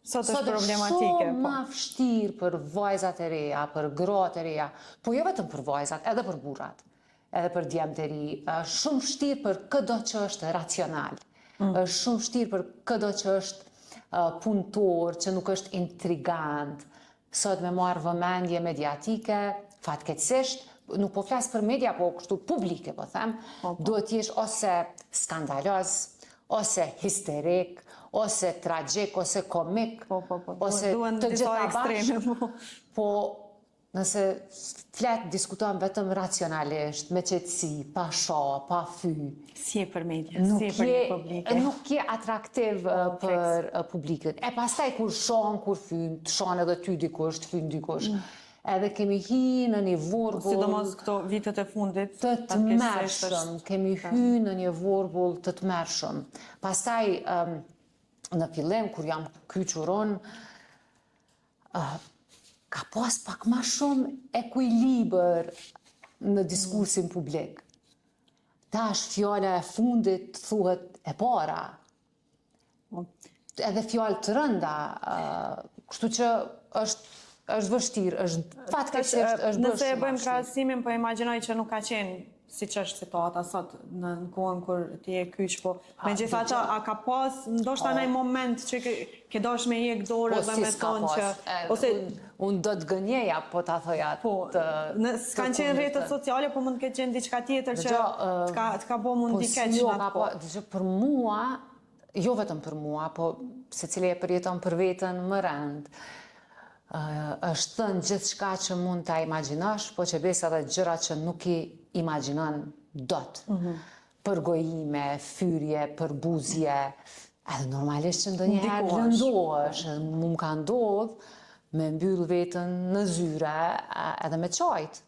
Sot është problematike. Shumë ma vështirë për vajzat e reja, për gratë e reja, po jo vetëm për vajzat, edhe për burrat, edhe për djemtë e ri. Është shumë vështirë për çdo që është racional. Është shumë vështirë për çdo që është punëtor, që nuk është intrigant. Sot me marrë vëmendje mediatike, fatkeqësisht, nuk po flas për media, po kështu publike, po them, duhet t'jesh ose skandaloz, ose histerik, ose tragjik, ose komik, ose Duhen të disa gjitha ekstreme, bashkë. Po nëse diskutojmë vetëm racionalisht, me qetësi, pa shoh, pa fy, si e për media, si e për një publike. nuk je atraktiv për publikën. E pastaj kur shohën, kur fyn, të shohën edhe ty dikush, të fyn dikush. Edhe kemi hi në një vorbull... Sidomos këto vitet e fundit. Të tmerrshëm, kemi hy në një vorbull të tmerrshëm. Pastaj, në fillim, kur jam kyçur unë, ka pas pak ma shumë ekuilibër në diskursin publik. Tash fjala e fundit thuhet e para. Edhe fjalë të rënda, kështu që është vështirë, është fatkeqësisht është bërë. Nëse e bëjmë krahasimin, po imagjinoj që nuk ka qenë siç është situata sot në kohën kur ti je kyç, po megjithatë a ka pas ndoshta në një moment që ke dosh me jek dorë dhe me thonë që ose unë do të gënjeja, po ta thoja po s'kan qenë rrjetet sociale, po mund të ketë qenë diçka tjetër që t'ka bo mund t'i keq në atë kohë. Për mua, jo vetëm për mua, po secili e përjeton për veten më rënd. Është thënë gjithçka që mund ta imagjinosh, po që besa edhe gjëra që nuk i imagjinon dot. Për gojime, fyrje, për buzje, edhe normalisht që ndonjëherë lëndohesh, mu më ka ndodhur me mbyll veten në zyre edhe me çajt.